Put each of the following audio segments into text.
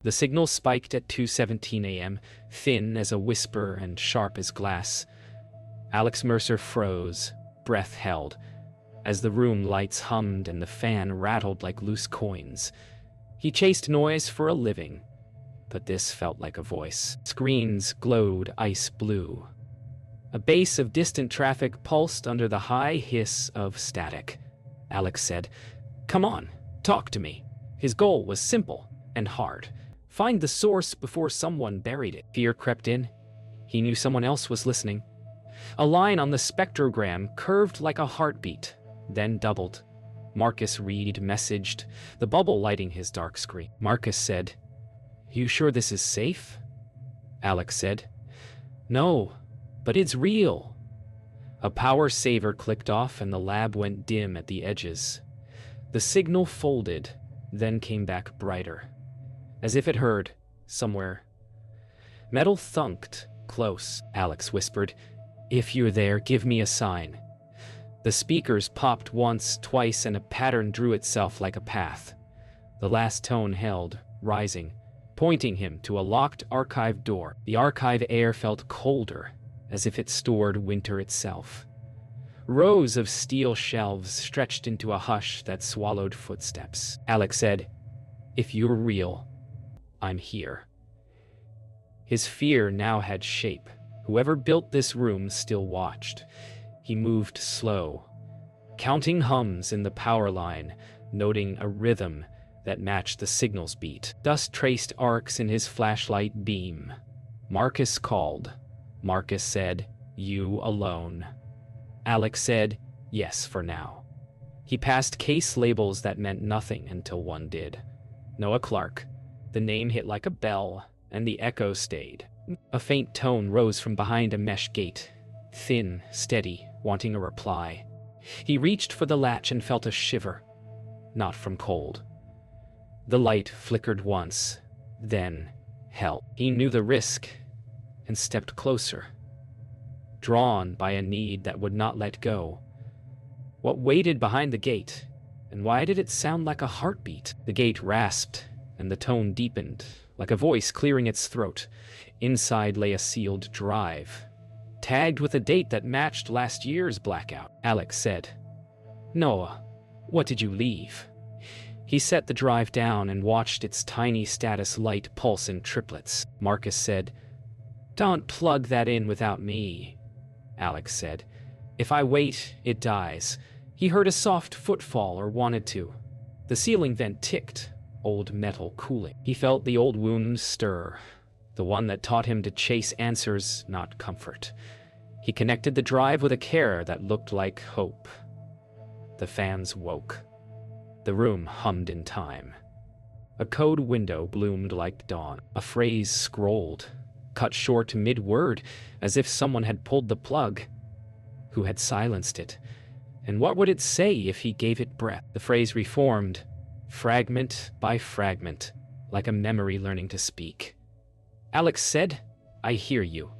The signal spiked at 2:17 a.m., thin as a whisper and sharp as glass. Alex Mercer froze, breath held, as the room lights hummed and the fan rattled like loose coins. He chased noise for a living, but this felt like a voice. Screens glowed ice blue. A bass of distant traffic pulsed under the high hiss of static. Alex said, "Come on, talk to me." His goal was simple and hard. Find the source before someone buried it. Fear crept in. He knew someone else was listening. A line on the spectrogram curved like a heartbeat, then doubled. Marcus Reed messaged, the bubble lighting his dark screen. Marcus said, "You sure this is safe?" Alex said, "No, but it's real." A power saver clicked off and the lab went dim at the edges. The signal folded, then came back brighter, as if it heard, somewhere. Metal thunked, close. Alex whispered, "If you're there, give me a sign." The speakers popped once, twice, and a pattern drew itself like a path. The last tone held, rising, pointing him to a locked archive door. The archive air felt colder, as if it stored winter itself. Rows of steel shelves stretched into a hush that swallowed footsteps. Alex said, "If you're real, I'm here." His fear now had shape. Whoever built this room still watched. He moved slow, counting hums in the power line, noting a rhythm that matched the signal's beat. Dust traced arcs in his flashlight beam. Marcus called. Marcus said, "You alone?" Alex said, "Yes, for now." He passed case labels that meant nothing until one did. Noah Clark. The name hit like a bell, and the echo stayed. A faint tone rose from behind a mesh gate, thin, steady, wanting a reply. He reached for the latch and felt a shiver, not from cold. The light flickered once, then held. He knew the risk and stepped closer, drawn by a need that would not let go. What waited behind the gate, and why did it sound like a heartbeat? The gate rasped, and the tone deepened, like a voice clearing its throat. Inside lay a sealed drive, tagged with a date that matched last year's blackout. Alex said, "Noah, what did you leave?" He set the drive down and watched its tiny status light pulse in triplets. Marcus said, "Don't plug that in without me." Alex said, "If I wait, it dies." He heard a soft footfall, or wanted to. The ceiling vent ticked, old metal cooling. He felt the old wounds stir, the one that taught him to chase answers, not comfort. He connected the drive with a care that looked like hope. The fans woke. The room hummed in time. A code window bloomed like dawn. A phrase scrolled, cut short mid-word, as if someone had pulled the plug. Who had silenced it? And what would it say if he gave it breath? The phrase reformed, fragment by fragment, like a memory learning to speak. Alex said, "I hear you."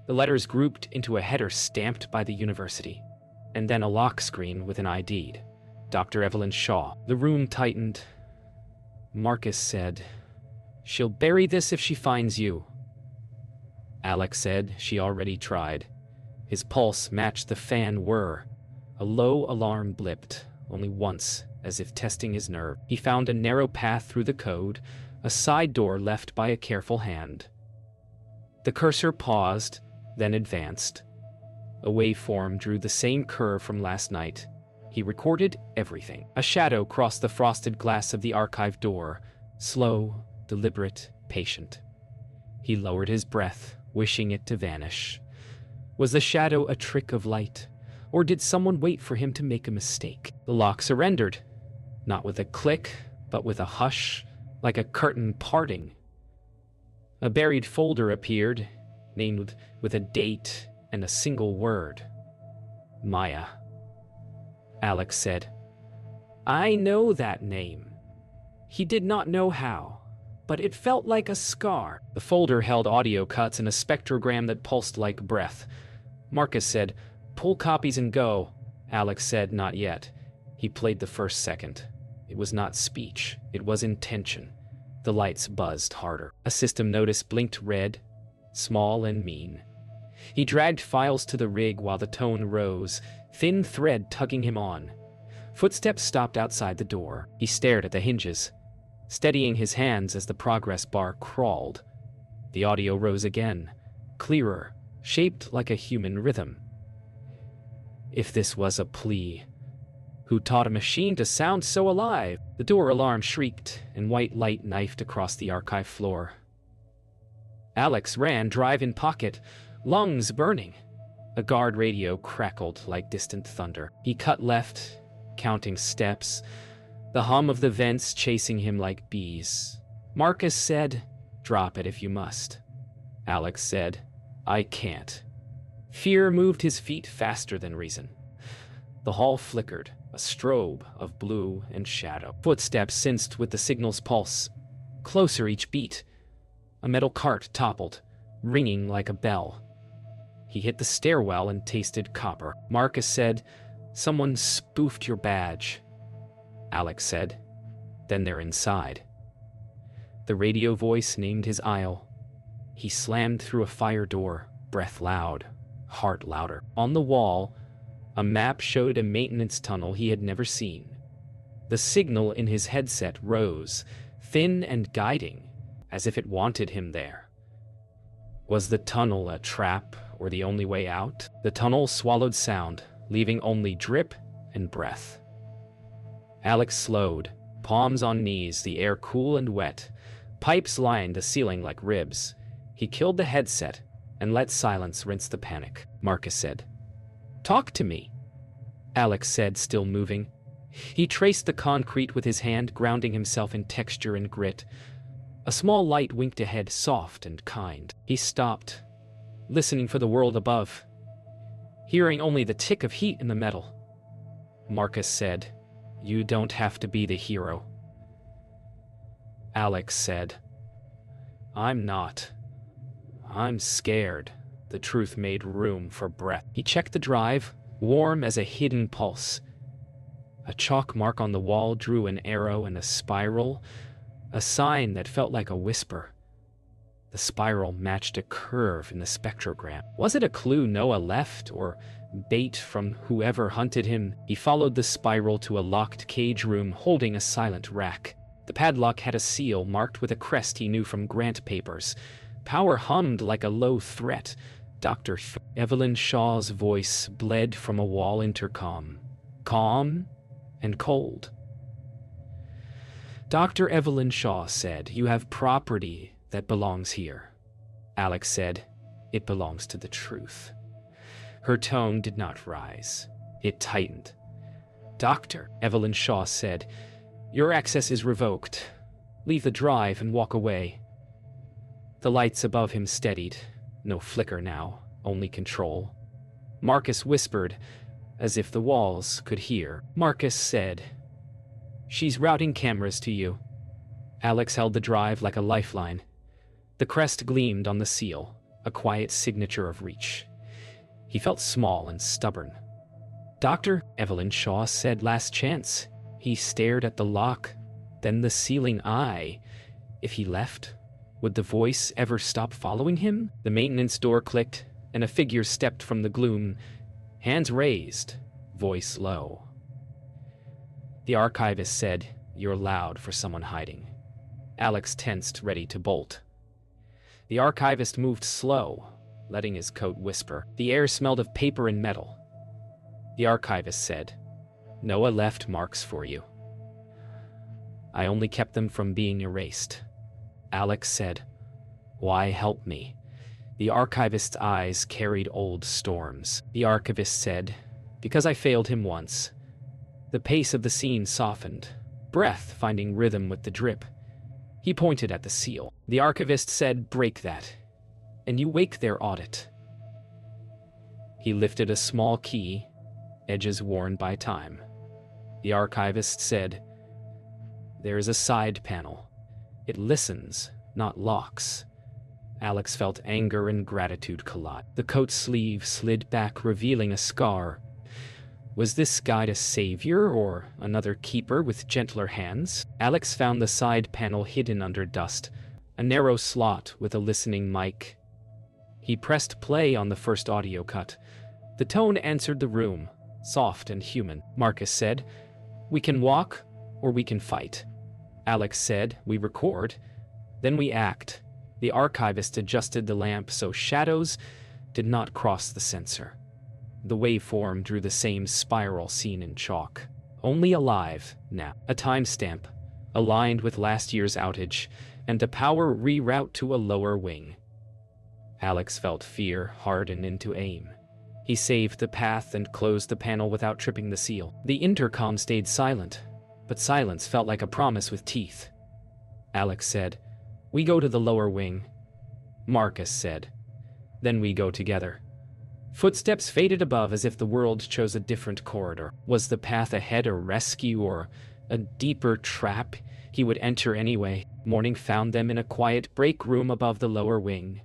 The letters grouped into a header stamped by the university, and then a lock screen with an ID. Dr. Evelyn Shaw. The room tightened. Marcus said, "She'll bury this if she finds you." Alex said she already tried. His pulse matched the fan whir. A low alarm blipped, only once, as if testing his nerve. He found a narrow path through the code, a side door left by a careful hand. The cursor paused, then advanced. A waveform drew the same curve from last night. He recorded everything. A shadow crossed the frosted glass of the archive door, slow, deliberate, patient. He lowered his breath, wishing it to vanish. Was the shadow a trick of light, or did someone wait for him to make a mistake? The lock surrendered, not with a click, but with a hush, like a curtain parting. A buried folder appeared, named with a date and a single word. Maya. Alex said, "I know that name." He did not know how, but it felt like a scar. The folder held audio cuts and a spectrogram that pulsed like breath. Marcus said, "Pull copies and go." Alex said, "Not yet." He played the first second. It was not speech, it was intention. The lights buzzed harder. A system notice blinked red, small and mean. He dragged files to the rig while the tone rose, thin thread tugging him on. Footsteps stopped outside the door. He stared at the hinges, steadying his hands as the progress bar crawled. The audio rose again, clearer, shaped like a human rhythm. If this was a plea, who taught a machine to sound so alive? The door alarm shrieked, and white light knifed across the archive floor. Alex ran, drive in pocket, lungs burning. A guard radio crackled like distant thunder. He cut left, counting steps, the hum of the vents chasing him like bees. Marcus said, "Drop it if you must." Alex said, "I can't." Fear moved his feet faster than reason. The hall flickered, a strobe of blue and shadow. Footsteps sensed with the signal's pulse, closer each beat. A metal cart toppled, ringing like a bell. He hit the stairwell and tasted copper. Marcus said, "Someone spoofed your badge." Alex said, "Then they're inside." The radio voice named his aisle. He slammed through a fire door, breath loud, heart louder. On the wall, a map showed a maintenance tunnel he had never seen. The signal in his headset rose, thin and guiding, as if it wanted him there. Was the tunnel a trap or the only way out? The tunnel swallowed sound, leaving only drip and breath. Alex slowed, palms on knees, the air cool and wet. Pipes lined the ceiling like ribs. He killed the headset and let silence rinse the panic. Marcus said, "Talk to me," Alex said, still moving. He traced the concrete with his hand, grounding himself in texture and grit. A small light winked ahead, soft and kind. He stopped, listening for the world above, hearing only the tick of heat in the metal. Marcus said, "You don't have to be the hero." Alex said, "I'm not. I'm scared." The truth made room for breath. He checked the drive, warm as a hidden pulse. A chalk mark on the wall drew an arrow and a spiral, a sign that felt like a whisper. The spiral matched a curve in the spectrogram. Was it a clue Noah left, or bait from whoever hunted him? He followed the spiral to a locked cage room holding a silent rack. The padlock had a seal marked with a crest he knew from grant papers. Power hummed like a low threat. Dr. Evelyn Shaw's voice bled from a wall intercom. Calm and cold. Dr. Evelyn Shaw said, "You have property that belongs here." Alex said, "It belongs to the truth." Her tone did not rise. It tightened. "Doctor," Evelyn Shaw said, "your access is revoked. Leave the drive and walk away." The lights above him steadied. No flicker now, only control. Marcus whispered, as if the walls could hear. Marcus said, "She's routing cameras to you." Alex held the drive like a lifeline. The crest gleamed on the seal, a quiet signature of reach. He felt small and stubborn. "Doctor," Evelyn Shaw said, "last chance." He stared at the lock, then the sealing eye. If he left, would the voice ever stop following him? The maintenance door clicked, and a figure stepped from the gloom, hands raised, voice low. The archivist said, "You're loud for someone hiding." Alex tensed, ready to bolt. The archivist moved slow, letting his coat whisper. The air smelled of paper and metal. The archivist said, "Noah left marks for you. I only kept them from being erased." Alex said, "Why help me?" The archivist's eyes carried old storms. The archivist said, "Because I failed him once." The pace of the scene softened, breath finding rhythm with the drip. He pointed at the seal. The archivist said, "Break that, and you wake their audit." He lifted a small key, edges worn by time. The archivist said, "There is a side panel. It listens, not locks." Alex felt anger and gratitude collide. The coat sleeve slid back, revealing a scar. Was this guide a savior or another keeper with gentler hands? Alex found the side panel hidden under dust, a narrow slot with a listening mic. He pressed play on the first audio cut. The tone answered the room, soft and human. Marcus said, "We can walk, or we can fight." Alex said, "We record, then we act." The archivist adjusted the lamp so shadows did not cross the sensor. The waveform drew the same spiral seen in chalk, only alive now. A timestamp, aligned with last year's outage, and a power reroute to a lower wing. Alex felt fear harden into aim. He saved the path and closed the panel without tripping the seal. The intercom stayed silent, but silence felt like a promise with teeth. Alex said, "We go to the lower wing." Marcus said, "Then we go together." Footsteps faded above as if the world chose a different corridor. Was the path ahead a rescue or a deeper trap he would enter anyway? Morning found them in a quiet break room above the lower wing.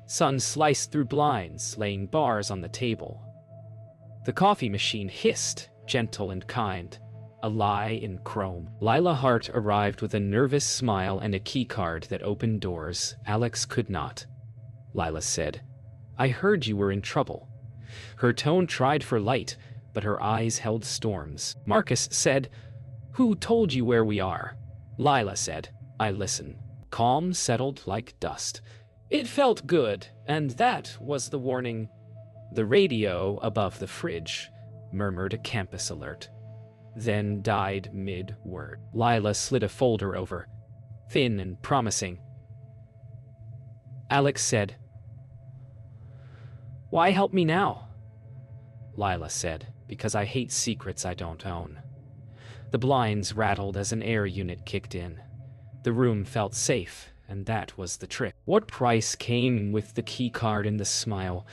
Sun sliced through blinds, laying bars on the table. The coffee machine hissed, gentle and kind, a lie in chrome. Lila Hart arrived with a nervous smile and a keycard that opened doors Alex could not. Lila said, "I heard you were in trouble." Her tone tried for light, but her eyes held storms. Marcus said, "Who told you where we are?" Lila said, "I listen." Calm settled like dust. It felt good, and that was the warning. The radio above the fridge murmured a campus alert, then died mid-word. Lila slid a folder over, thin and promising. Alex said, "Why help me now?" Lila said, "Because I hate secrets I don't own." The blinds rattled as an air unit kicked in. The room felt safe, and that was the trick. What price came with the keycard and the smile?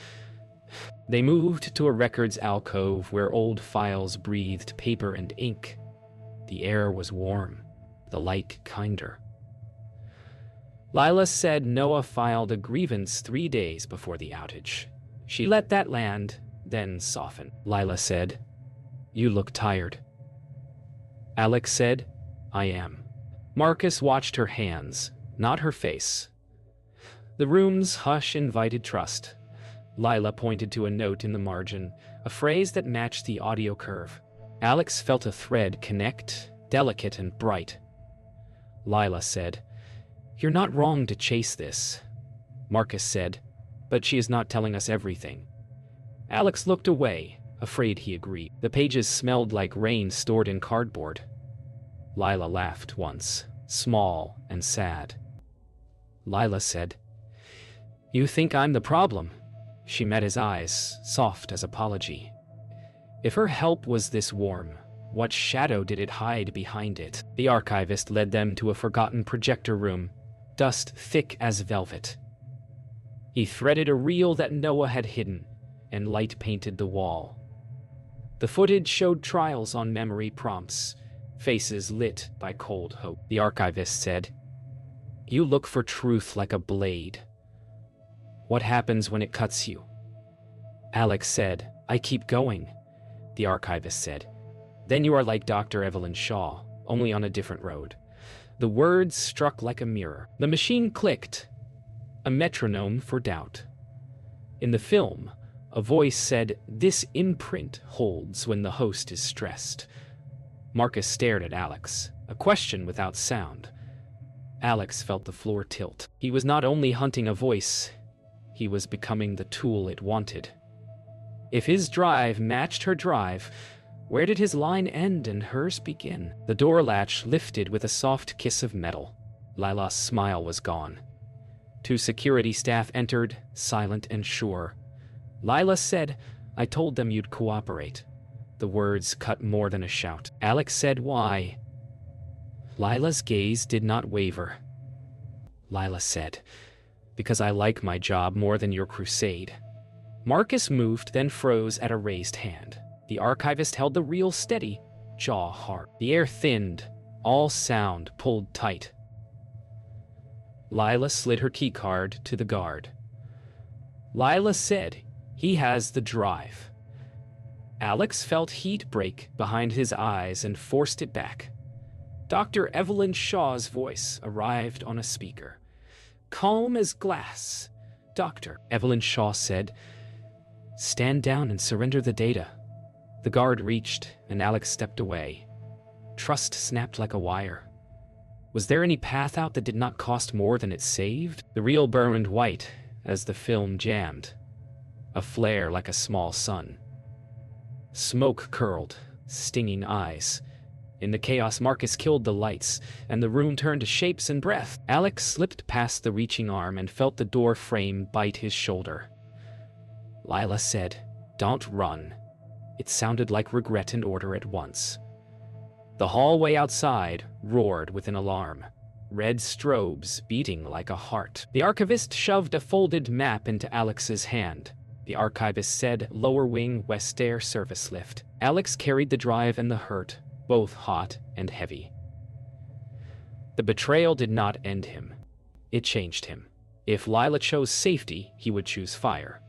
They moved to a records alcove where old files breathed paper and ink. The air was warm, the light kinder. Lila said Noah filed a grievance 3 days before the outage. She let that land, then soften. Lila said, "You look tired." Alex said, "I am." Marcus watched her hands, not her face. The room's hush invited trust. Lila pointed to a note in the margin, a phrase that matched the audio curve. Alex felt a thread connect, delicate and bright. Lila said, "You're not wrong to chase this." Marcus said, "But she is not telling us everything." Alex looked away, afraid he agreed. The pages smelled like rain stored in cardboard. Lila laughed once, small and sad. Lila said, "You think I'm the problem?" She met his eyes, soft as apology. If her help was this warm, what shadow did it hide behind it? The archivist led them to a forgotten projector room, dust thick as velvet. He threaded a reel that Noah had hidden, and light painted the wall. The footage showed trials on memory prompts, faces lit by cold hope. The archivist said, "You look for truth like a blade. What happens when it cuts you?" Alex said, "I keep going." The archivist said, "Then you are like Dr. Evelyn Shaw, only on a different road." The words struck like a mirror. The machine clicked, a metronome for doubt. In the film, a voice said, "This imprint holds when the host is stressed." Marcus stared at Alex, a question without sound. Alex felt the floor tilt. He was not only hunting a voice, he was becoming the tool it wanted. If his drive matched her drive, where did his line end and hers begin? The door latch lifted with a soft kiss of metal. Lila's smile was gone. 2 security staff entered, silent and sure. Lila said, "I told them you'd cooperate." The words cut more than a shout. Alex said, "Why?" Lila's gaze did not waver. Lila said, "Because I like my job more than your crusade." Marcus moved, then froze at a raised hand. The archivist held the reel steady, jaw hard. The air thinned, all sound pulled tight. Lila slid her keycard to the guard. Lila said, "He has the drive." Alex felt heat break behind his eyes and forced it back. Dr. Evelyn Shaw's voice arrived on a speaker. Calm as glass. Dr. Evelyn Shaw said, "Stand down and surrender the data." The guard reached, and Alex stepped away. Trust snapped like a wire. Was there any path out that did not cost more than it saved? The reel burned white as the film jammed, a flare like a small sun. Smoke curled, stinging eyes. In the chaos, Marcus killed the lights, and the room turned to shapes and breath. Alex slipped past the reaching arm and felt the door frame bite his shoulder. Lila said, "Don't run." It sounded like regret and order at once. The hallway outside roared with an alarm, red strobes beating like a heart. The archivist shoved a folded map into Alex's hand. The archivist said, "Lower wing, West Air service lift." Alex carried the drive and the hurt, both hot and heavy. The betrayal did not end him. It changed him. If Lila chose safety, he would choose fire.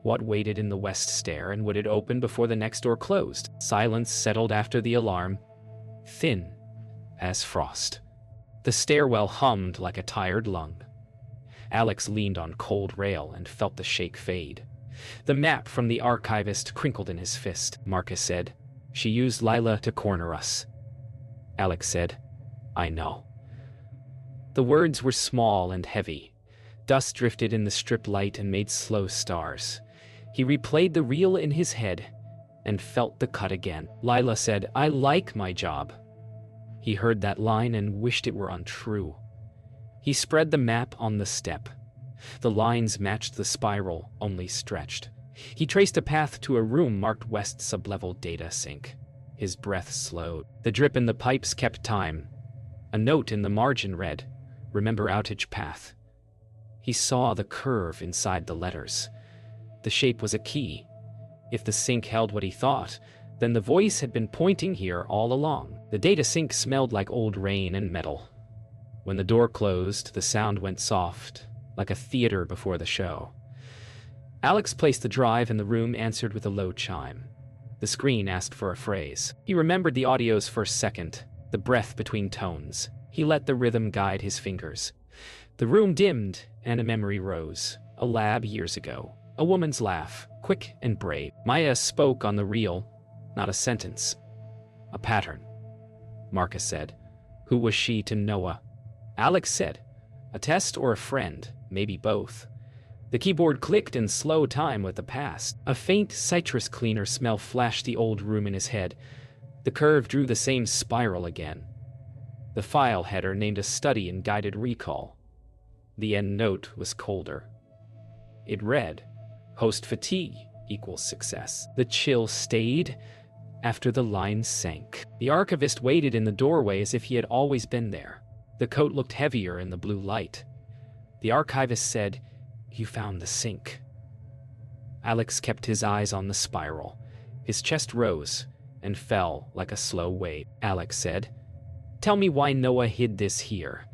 What waited in the west stair, and would it open before the next door closed? Silence settled after the alarm, thin as frost. The stairwell hummed like a tired lung. Alex leaned on cold rail and felt the shake fade. The map from the archivist crinkled in his fist. Marcus said, "She used Lila to corner us." Alex said, "I know." The words were small and heavy. Dust drifted in the strip light and made slow stars. He replayed the reel in his head and felt the cut again. Lila said, "I like my job." He heard that line and wished it were untrue. He spread the map on the step. The lines matched the spiral, only stretched. He traced a path to a room marked West Sublevel Data Sink. His breath slowed. The drip in the pipes kept time. A note in the margin read, "Remember outage path." He saw the curve inside the letters. The shape was a key. If the sink held what he thought, then the voice had been pointing here all along. The data sink smelled like old rain and metal. When the door closed, the sound went soft, like a theater before the show. Alex placed the drive and the room answered with a low chime. The screen asked for a phrase. He remembered the audio's first second, the breath between tones. He let the rhythm guide his fingers. The room dimmed, and a memory rose. A lab years ago. A woman's laugh, quick and brave. Maya spoke on the reel, not a sentence. A pattern. Marcus said, "Who was she to Noah?" Alex said, "A test or a friend, maybe both." The keyboard clicked in slow time with the past. A faint citrus cleaner smell flashed the old room in his head. The curve drew the same spiral again. The file header named a study in guided recall. The end note was colder. It read, "Host fatigue equals success." The chill stayed after the line sank. The archivist waited in the doorway as if he had always been there. The coat looked heavier in the blue light. The archivist said, "You found the sink." Alex kept his eyes on the spiral. His chest rose and fell like a slow wave. Alex said, "Tell me why Noah hid this here."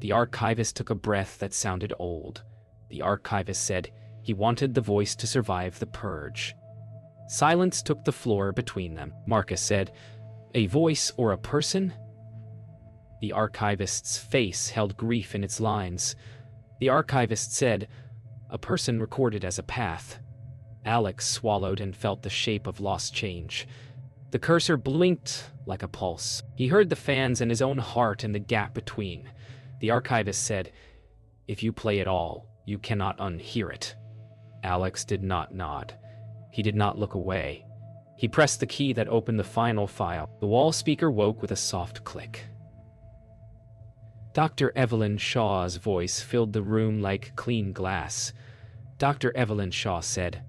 The archivist took a breath that sounded old. The archivist said he wanted the voice to survive the purge. Silence took the floor between them. Marcus said, "A voice or a person?" The archivist's face held grief in its lines. The archivist said, "A person recorded as a path." Alex swallowed and felt the shape of lost change. The cursor blinked like a pulse. He heard the fans and his own heart in the gap between. The archivist said, "If you play it all, you cannot unhear it." Alex did not nod. He did not look away. He pressed the key that opened the final file. The wall speaker woke with a soft click. Dr. Evelyn Shaw's voice filled the room like clean glass. Dr. Evelyn Shaw said,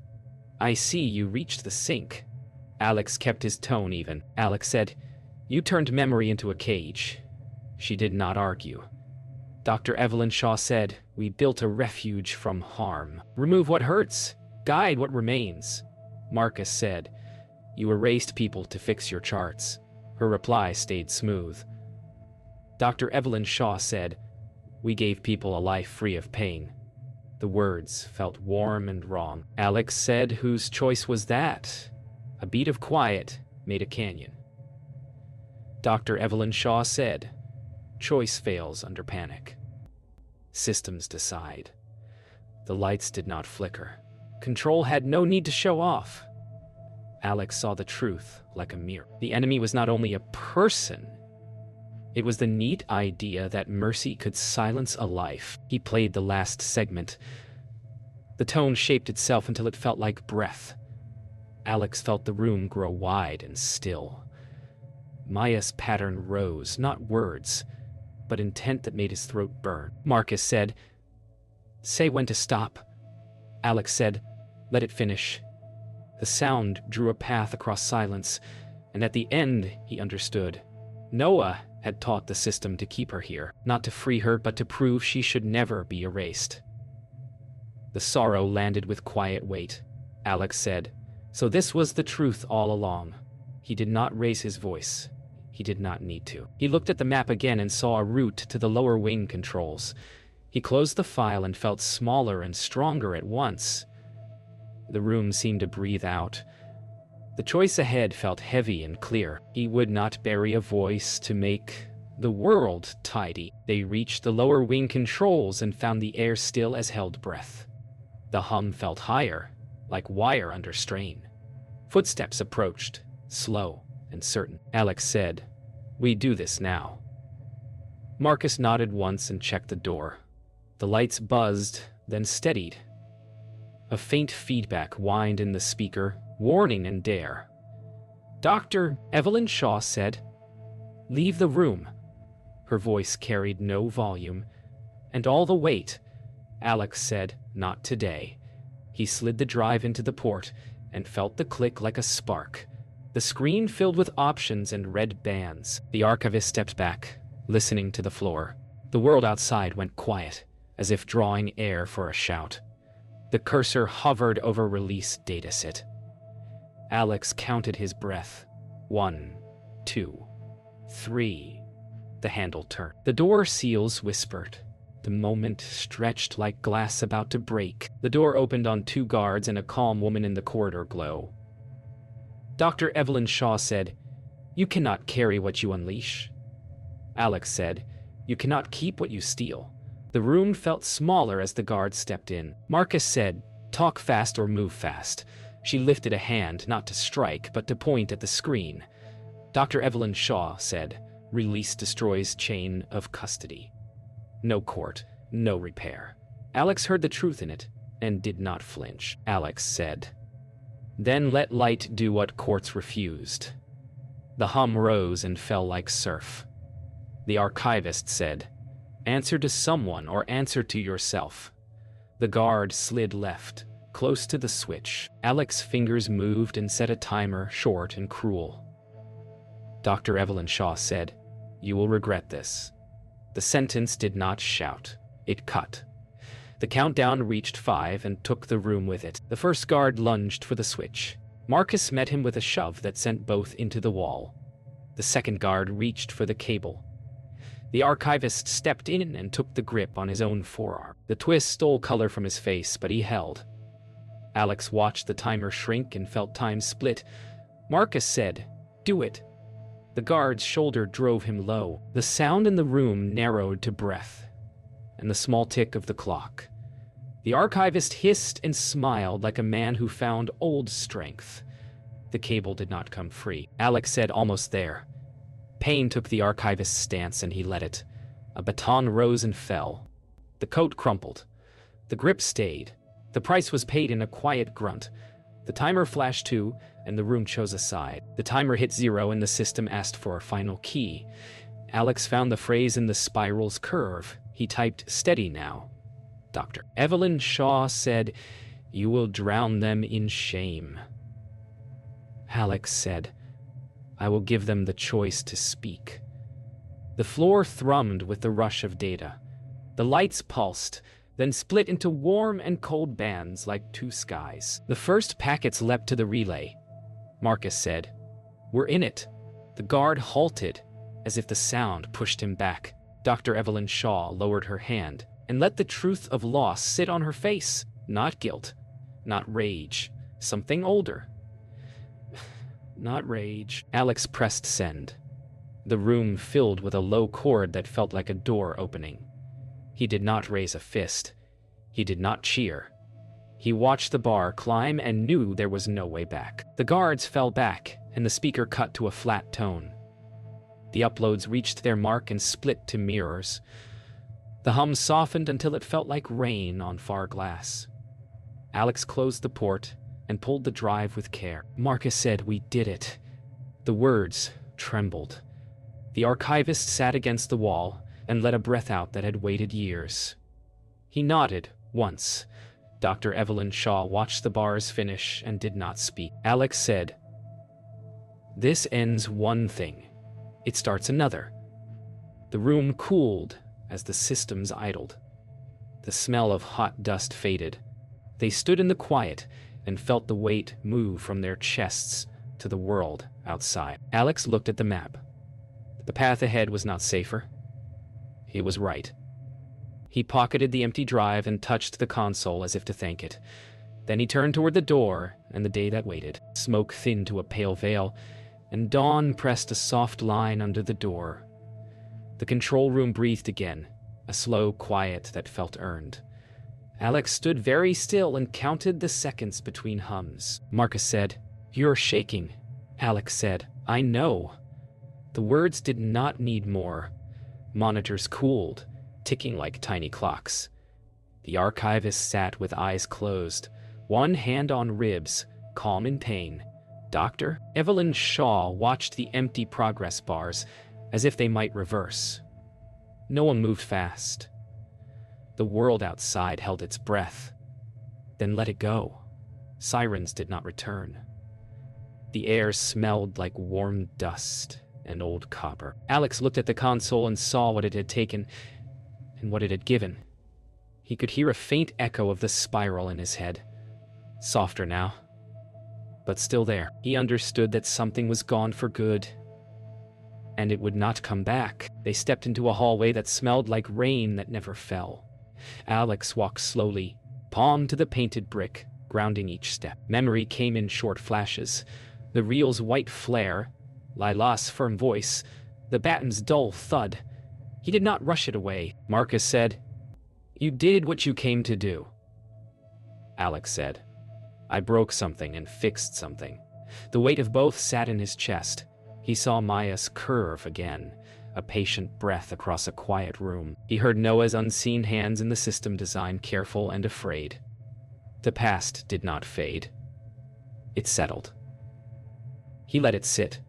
"I see you reached the sink." Alex kept his tone even. Alex said, "You turned memory into a cage." She did not argue. Dr. Evelyn Shaw said, "We built a refuge from harm. Remove what hurts, guide what remains." Marcus said, "You erased people to fix your charts." Her reply stayed smooth. Dr. Evelyn Shaw said, "We gave people a life free of pain." The words felt warm and wrong. Alex said, "Whose choice was that?" A beat of quiet made a canyon. Dr. Evelyn Shaw said, "Choice fails under panic. Systems decide." The lights did not flicker. Control had no need to show off. Alex saw the truth like a mirror. The enemy was not only a person, it was the neat idea that mercy could silence a life. He played the last segment. The tone shaped itself until it felt like breath. Alex felt the room grow wide and still. Maya's pattern rose, not words, but intent that made his throat burn. Marcus said, "Say when to stop." Alex said, "Let it finish." The sound drew a path across silence, and at the end he understood. Noah had taught the system to keep her here, not to free her, but to prove she should never be erased. The sorrow landed with quiet weight. Alex said, "So this was the truth all along." He did not raise his voice. He did not need to. He looked at the map again and saw a route to the lower wing controls. He closed the file and felt smaller and stronger at once. The room seemed to breathe out. The choice ahead felt heavy and clear. He would not bury a voice to make the world tidy. They reached the lower wing controls and found the air still as held breath. The hum felt higher, like wire under strain. Footsteps approached, slow and certain. Alex said, "We do this now." Marcus nodded once and checked the door. The lights buzzed, then steadied. A faint feedback whined in the speaker, warning and dare. Dr. Evelyn Shaw said, "Leave the room." Her voice carried no volume, and all the weight. Alex said, "Not today." He slid the drive into the port and felt the click like a spark. The screen filled with options and red bands. The archivist stepped back, listening to the floor. The world outside went quiet, as if drawing air for a shout. The cursor hovered over release dataset. Alex counted his breath. 1, 2, 3. The handle turned. The door seals whispered. The moment stretched like glass about to break. The door opened on 2 guards and a calm woman in the corridor glow. Dr. Evelyn Shaw said, "You cannot carry what you unleash." Alex said, "You cannot keep what you steal." The room felt smaller as the guards stepped in. Marcus said, "Talk fast or move fast." She lifted a hand, not to strike, but to point at the screen. Dr. Evelyn Shaw said, "Release destroys chain of custody." No court, no repair. Alex heard the truth in it, and did not flinch. Alex said, "Then let light do what courts refused." The hum rose and fell like surf. The archivist said, "Answer to someone or answer to yourself." The guard slid left, close to the switch. Alex's fingers moved and set a timer, short and cruel. Dr. Evelyn Shaw said, "You will regret this." The sentence did not shout. It cut. The countdown reached 5 and took the room with it. The first guard lunged for the switch. Marcus met him with a shove that sent both into the wall. The second guard reached for the cable. The archivist stepped in and took the grip on his own forearm. The twist stole color from his face, but he held. Alex watched the timer shrink and felt time split. Marcus said, "Do it." The guard's shoulder drove him low. The sound in the room narrowed to breath, and the small tick of the clock. The archivist hissed and smiled like a man who found old strength. The cable did not come free. Alex said, "Almost there." Pain took the archivist's stance and he let it. A baton rose and fell. The coat crumpled. The grip stayed. The price was paid in a quiet grunt. The timer flashed 2, and the room chose a side. The timer hit 0 and the system asked for a final key. Alex found the phrase in the spiral's curve. He typed, "Steady now." Dr. Evelyn Shaw said, "You will drown them in shame." Alex said, "I will give them the choice to speak." The floor thrummed with the rush of data. The lights pulsed, then split into warm and cold bands like 2 skies. The first packets leapt to the relay. Marcus said, "We're in it." The guard halted, as if the sound pushed him back. Dr. Evelyn Shaw lowered her hand and let the truth of loss sit on her face. Not guilt, not rage, something older. not rage. Alex pressed send. The room filled with a low chord that felt like a door opening. He did not raise a fist. He did not cheer. He watched the bar climb and knew there was no way back. The guards fell back, and the speaker cut to a flat tone. The uploads reached their mark and split to mirrors. The hum softened until it felt like rain on far glass. Alex closed the port and pulled the drive with care. Marcus said, "We did it." The words trembled. The archivist sat against the wall and let a breath out that had waited years. He nodded once. Dr. Evelyn Shaw watched the bars finish and did not speak. Alex said, "This ends one thing. It starts another." The room cooled as the systems idled. The smell of hot dust faded. They stood in the quiet and felt the weight move from their chests to the world outside. Alex looked at the map. The path ahead was not safer. He was right. He pocketed the empty drive and touched the console as if to thank it. Then he turned toward the door and the day that waited. Smoke thinned to a pale veil, and dawn pressed a soft line under the door. The control room breathed again, a slow quiet that felt earned. Alex stood very still and counted the seconds between hums. Marcus said, "You're shaking." Alex said, "I know." The words did not need more. Monitors cooled, ticking like tiny clocks. The archivist sat with eyes closed, one hand on ribs, calm in pain. Dr. Evelyn Shaw watched the empty progress bars as if they might reverse. No one moved fast. The world outside held its breath, then let it go. Sirens did not return. The air smelled like warm dust and old copper. Alex looked at the console and saw what it had taken and what it had given. He could hear a faint echo of the spiral in his head. Softer now, but still there. He understood that something was gone for good, and it would not come back. They stepped into a hallway that smelled like rain that never fell. Alex walked slowly, palm to the painted brick, grounding each step. Memory came in short flashes. The reel's white flare, Lila's firm voice, the batten's dull thud. He did not rush it away. Marcus said, "You did what you came to do." Alex said, "I broke something and fixed something." The weight of both sat in his chest. He saw Maya's curve again, a patient breath across a quiet room. He heard Noah's unseen hands in the system design, careful and afraid. The past did not fade. It settled. He let it sit.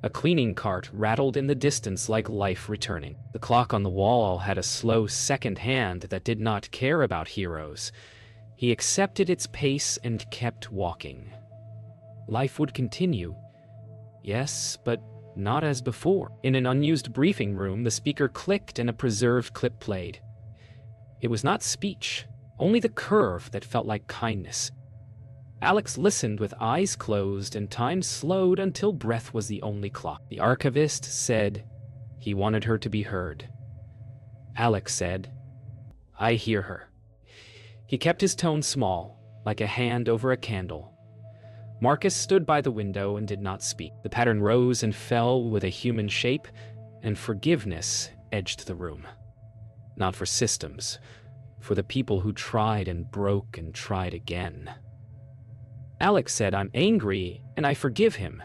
A cleaning cart rattled in the distance like life returning. The clock on the wall had a slow second hand that did not care about heroes. He accepted its pace and kept walking. Life would continue. Yes, but not as before. In an unused briefing room, the speaker clicked and a preserved clip played. It was not speech, only the curve that felt like kindness. Alex listened with eyes closed, and time slowed until breath was the only clock. The archivist said he wanted her to be heard. Alex said, "I hear her." He kept his tone small, like a hand over a candle. Marcus stood by the window and did not speak. The pattern rose and fell with a human shape, and forgiveness edged the room. Not for systems, for the people who tried and broke and tried again. Alex said, "I'm angry, and I forgive him."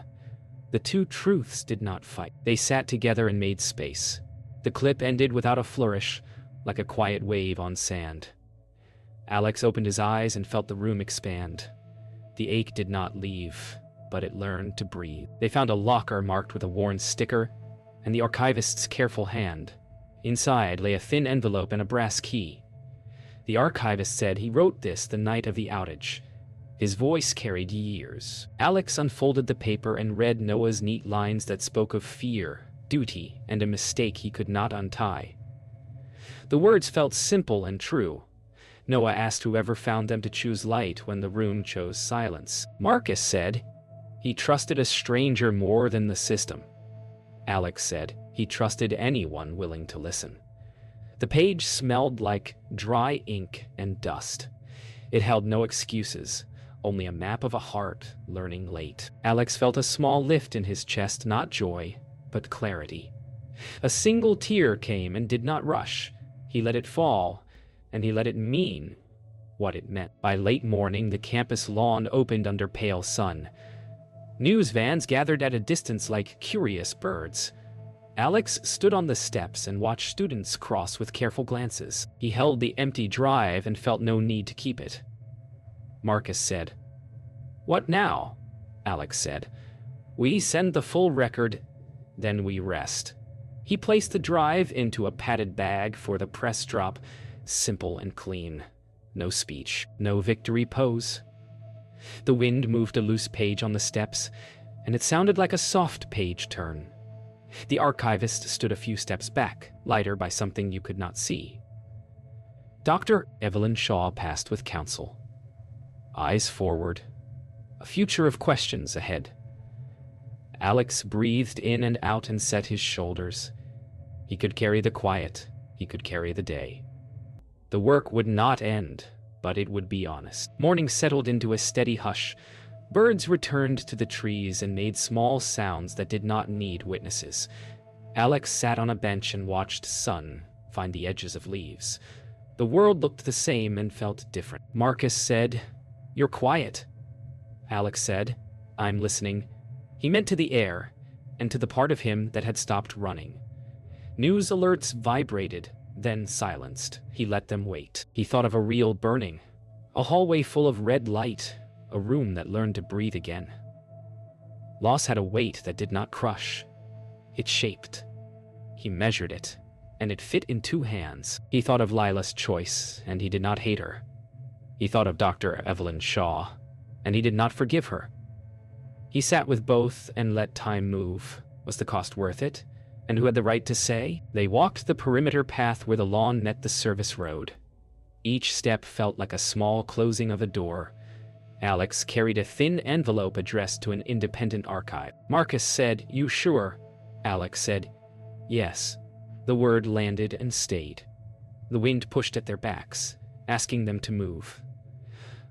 The two truths did not fight. They sat together and made space. The clip ended without a flourish, like a quiet wave on sand. Alex opened his eyes and felt the room expand. The ache did not leave, but it learned to breathe. They found a locker marked with a worn sticker and the archivist's careful hand. Inside lay a thin envelope and a brass key. The archivist said he wrote this the night of the outage. His voice carried years. Alex unfolded the paper and read Noah's neat lines that spoke of fear, duty, and a mistake he could not untie. The words felt simple and true. Noah asked whoever found them to choose light when the room chose silence. Marcus said he trusted a stranger more than the system. Alex said he trusted anyone willing to listen. The page smelled like dry ink and dust. It held no excuses, only a map of a heart learning late. Alex felt a small lift in his chest, not joy, but clarity. A single tear came and did not rush. He let it fall, and he let it mean what it meant. By late morning, the campus lawn opened under pale sun. News vans gathered at a distance like curious birds. Alex stood on the steps and watched students cross with careful glances. He held the empty drive and felt no need to keep it. Marcus said, "What now?" Alex said. "We send the full record, then we rest." He placed the drive into a padded bag for the press drop, simple and clean. No speech, no victory pose. The wind moved a loose page on the steps, and it sounded like a soft page turn. The archivist stood a few steps back, lighter by something you could not see. Dr. Evelyn Shaw passed with counsel. Eyes forward, a future of questions ahead. Alex breathed in and out and set his shoulders. He could carry the quiet, he could carry the day. The work would not end, but it would be honest. Morning settled into a steady hush. Birds returned to the trees and made small sounds that did not need witnesses. Alex sat on a bench and watched sun find the edges of leaves. The world looked the same and felt different. Marcus said, "You're quiet." Alex said, "I'm listening." He meant to the air, and to the part of him that had stopped running. News alerts vibrated, then silenced. He let them wait. He thought of a real burning, a hallway full of red light, a room that learned to breathe again. Loss had a weight that did not crush. It shaped. He measured it, and it fit in 2 hands. He thought of Lila's choice, and he did not hate her. He thought of Dr. Evelyn Shaw, and he did not forgive her. He sat with both and let time move. Was the cost worth it? And who had the right to say? They walked the perimeter path where the lawn met the service road. Each step felt like a small closing of a door. Alex carried a thin envelope addressed to an independent archive. Marcus said, "You sure?" Alex said, "Yes." The word landed and stayed. The wind pushed at their backs, asking them to move.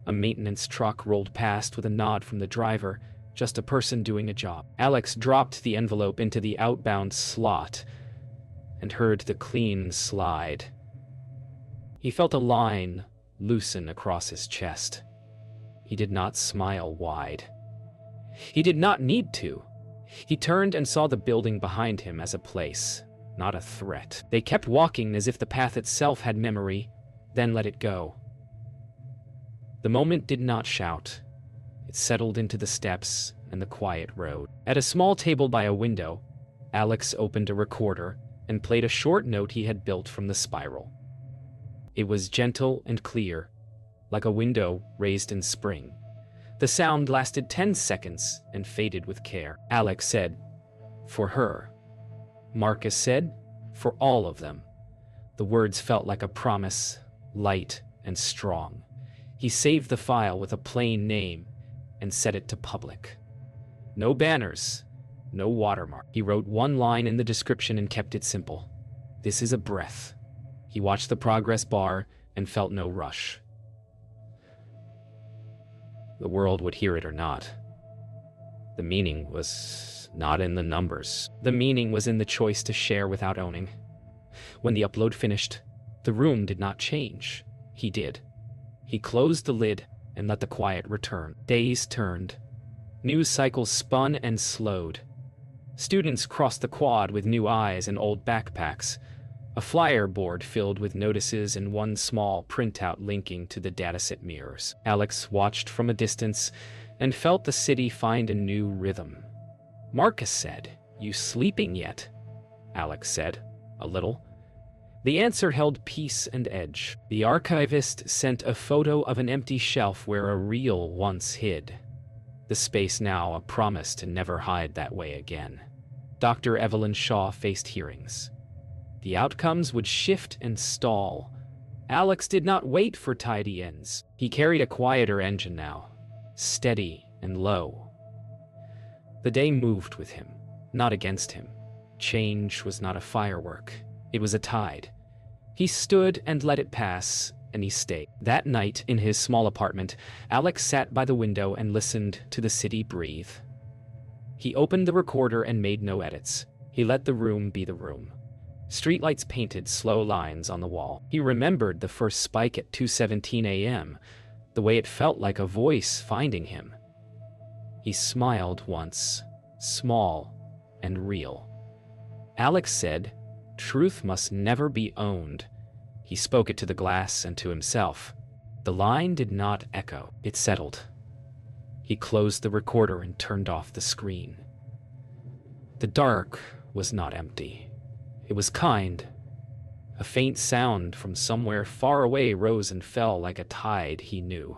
A maintenance truck rolled past with a nod from the driver, just a person doing a job. Alex dropped the envelope into the outbound slot and heard the clean slide. He felt a line loosen across his chest. He did not smile wide. He did not need to. He turned and saw the building behind him as a place, not a threat. They kept walking as if the path itself had memory, then let it go. The moment did not shout. It settled into the steps and the quiet road. At a small table by a window, Alex opened a recorder and played a short note he had built from the spiral. It was gentle and clear, like a window raised in spring. The sound lasted 10 seconds and faded with care. Alex said, "For her." Marcus said, "For all of them." The words felt like a promise, light and strong. He saved the file with a plain name and set it to public. No banners, no watermark. He wrote 1 line in the description and kept it simple. "This is a breath." He watched the progress bar and felt no rush. The world would hear it or not. The meaning was not in the numbers. The meaning was in the choice to share without owning. When the upload finished, the room did not change. He did. He closed the lid and let the quiet return. Days turned. News cycles spun and slowed. Students crossed the quad with new eyes and old backpacks. A flyer board filled with notices and 1 small printout linking to the dataset mirrors. Alex watched from a distance and felt the city find a new rhythm. Marcus said, "You sleeping yet?" Alex said, "A little." The answer held peace and edge. The archivist sent a photo of an empty shelf where a reel once hid. The space now a promise to never hide that way again. Dr. Evelyn Shaw faced hearings. The outcomes would shift and stall. Alex did not wait for tidy ends. He carried a quieter engine now, steady and low. The day moved with him, not against him. Change was not a firework. It was a tide. He stood and let it pass, and he stayed. That night, in his small apartment, Alex sat by the window and listened to the city breathe. He opened the recorder and made no edits. He let the room be the room. Streetlights painted slow lines on the wall. He remembered the first spike at 2:17 a.m., the way it felt like a voice finding him. He smiled once, small and real. Alex said, "Truth must never be owned." He spoke it to the glass and to himself. The line did not echo. It settled. He closed the recorder and turned off the screen. The dark was not empty. It was kind. A faint sound from somewhere far away rose and fell like a tide he knew.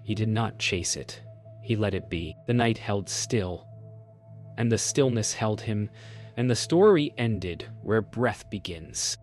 He did not chase it. He let it be. The night held still, and the stillness held him, and the story ended where breath begins.